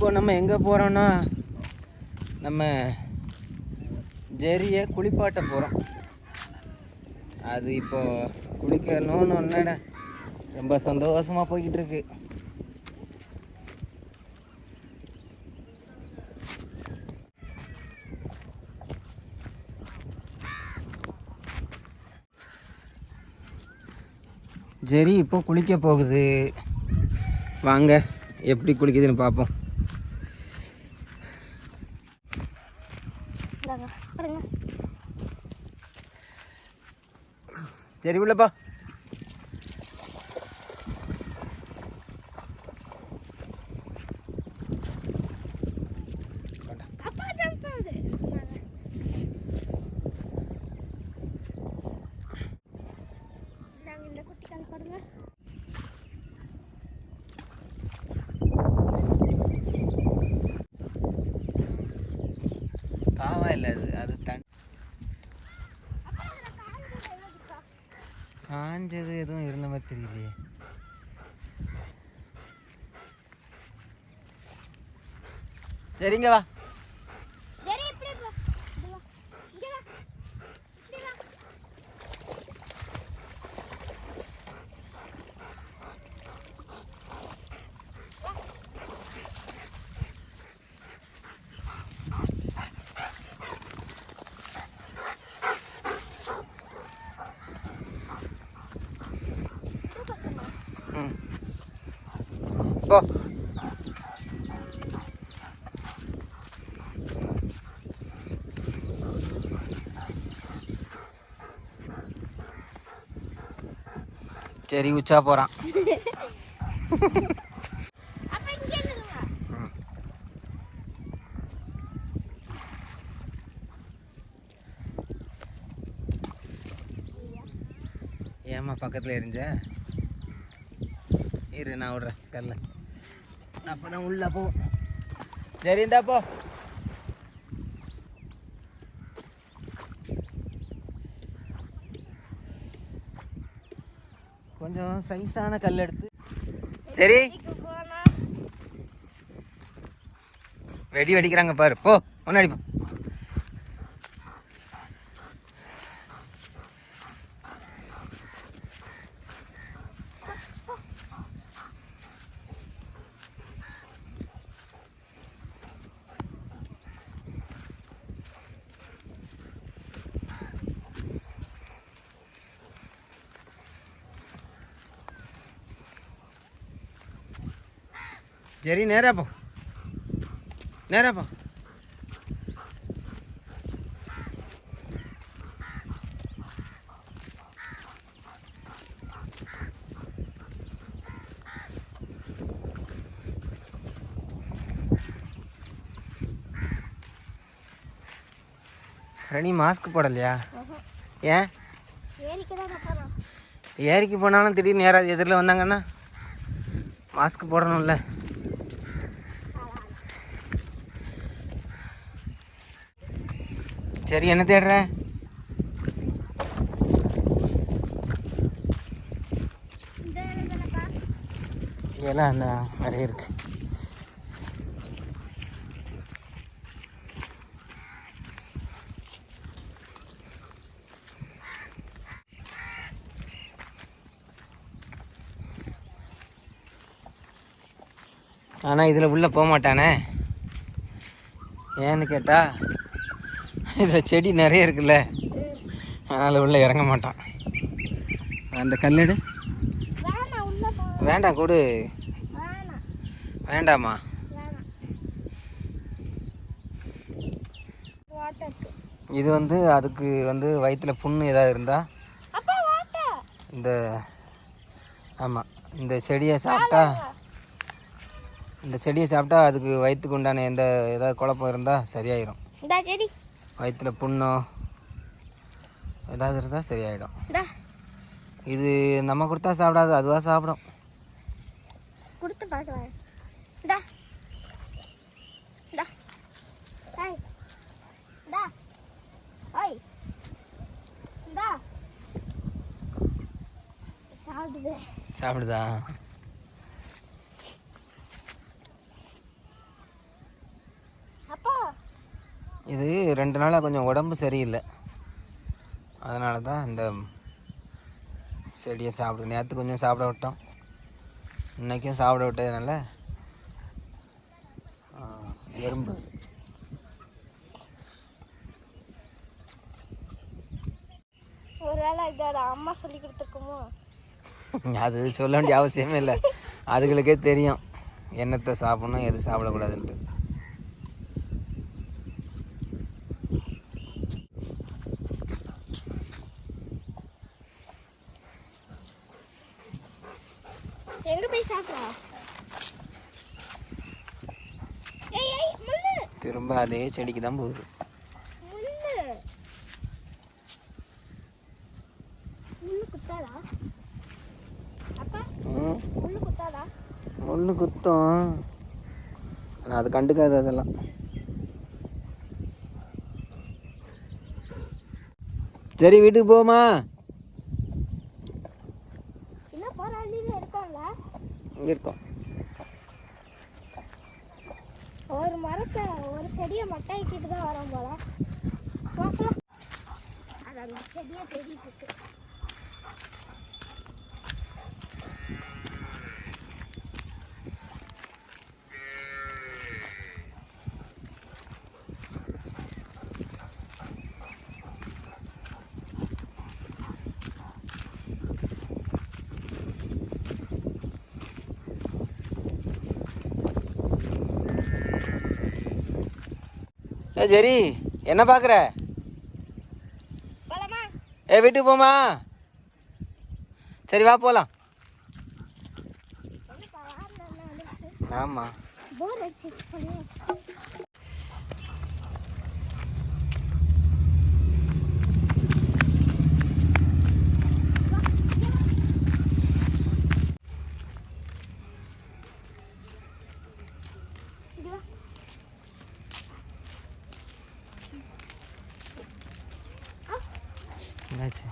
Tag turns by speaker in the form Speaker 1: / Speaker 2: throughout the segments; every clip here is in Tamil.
Speaker 1: இப்போ நம்ம எங்கே போகிறோன்னா நம்ம ஜெரியை குளிப்பாட்ட போகிறோம். அது இப்போ குளிக்கணும்னு ஒன்று ரொம்ப சந்தோஷமாக போய்கிட்டு இருக்கு. ஜெரி இப்போ குளிக்க போகுது. வாங்க எப்படி குளிக்குதுன்னு பார்ப்போம். சரி உள்ளப்பா. காவா இல்லை அது காஞ்சது எதுவும் இருந்த மாதிரி தெரியலையே. சரிங்க வா. போ. சரி உச்சா போகிறான். ஏம்மா பக்கத்தில் எரிஞ்ச? இரு நான் விட்றேன் கல்ல. அப்போ தான் உள்ள போ. சரி இந்தா போ. கொஞ்சம் சைஸான கல் எடுத்து. சரி வெடி வெடிக்கிறாங்க பாரு. போ முன்னாடி போ. சரி நேரா போ, நேரா போ. ரணி மாஸ்க் போடலையா? ஏன்? ஏரிக்கு போனாலும் திடீர்னு யாராவது எதிரில் வந்தாங்கன்னா மாஸ்க் போடணும்ல. சரி என்ன தேடுற? இதெல்லாம் அந்த நிறைய இருக்கு. ஆனால் இதில் உள்ளே போக மாட்டானே. ஏன்னு கேட்டால் இதில் செடி நிறைய இருக்குல்ல, அதனால் உள்ளே இறங்க மாட்டான். அந்த கல்லெடு. வேண்டாம் கொடு. வேண்டாமா? இது வந்து அதுக்கு வந்து வயிற்றில் புண்ணு ஏதாவது இருந்தால் இந்த ஆமாம் இந்த செடியை சாப்பிட்டா அதுக்கு வயிற்றுக்கு உண்டான எந்த ஏதாவது குழப்பம் இருந்தால் சரியாயிடும். வயிற்றில் புண்ணோ ஏதாவது இருந்தால் சரியாயிடும். இது நம்ம கொடுத்தா சாப்பிடாது, அதுவாக சாப்பிடும். கொடுத்து பார்க்கலாம். சாப்பிடுதா? இது 2 நாளாக கொஞ்சம் உடம்பு சரியில்லை, அதனால தான் இந்த செடியை சாப்பிடு. நேற்று கொஞ்சம் சாப்பிட விட்டோம், இன்றைக்கும் சாப்பிட விட்டதுனால எறும்பு.
Speaker 2: ஒருவேளை இதோட அம்மா சொல்லி கொடுத்துருக்குமோ?
Speaker 1: அது சொல்ல வேண்டிய அவசியமே இல்லை, அதுகளுக்கே தெரியும் என்னத்தை சாப்பிடணும் எது சாப்பிடக்கூடாதுன்ட்டு.
Speaker 2: எங்க போய் சாப்பிடலாம்?
Speaker 1: திரும்ப அதே செடிக்கு தான் போகுது. முள்ளு குத்தம், ஆனால் அது கண்டுக்காது அதெல்லாம். சரி வீட்டுக்கு போமா? இருக்கோம்.
Speaker 2: ஒரு மரத்தை ஒரு செடியை மட்டை ஆக்கிட்டு தான் வரோம் போல. அது அந்த செடியை தேடிட்டு இருக்கு.
Speaker 1: சரி என்ன பார்க்குற? வீட்டுக்கு போமா? சரி வா போகலாம். ஆமாம் என்னாச்சு?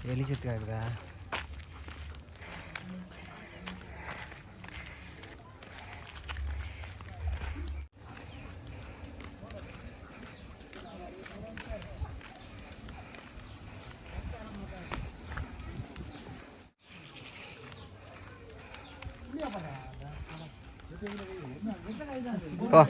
Speaker 1: வெளிச்சத்துக்காகுதா? போ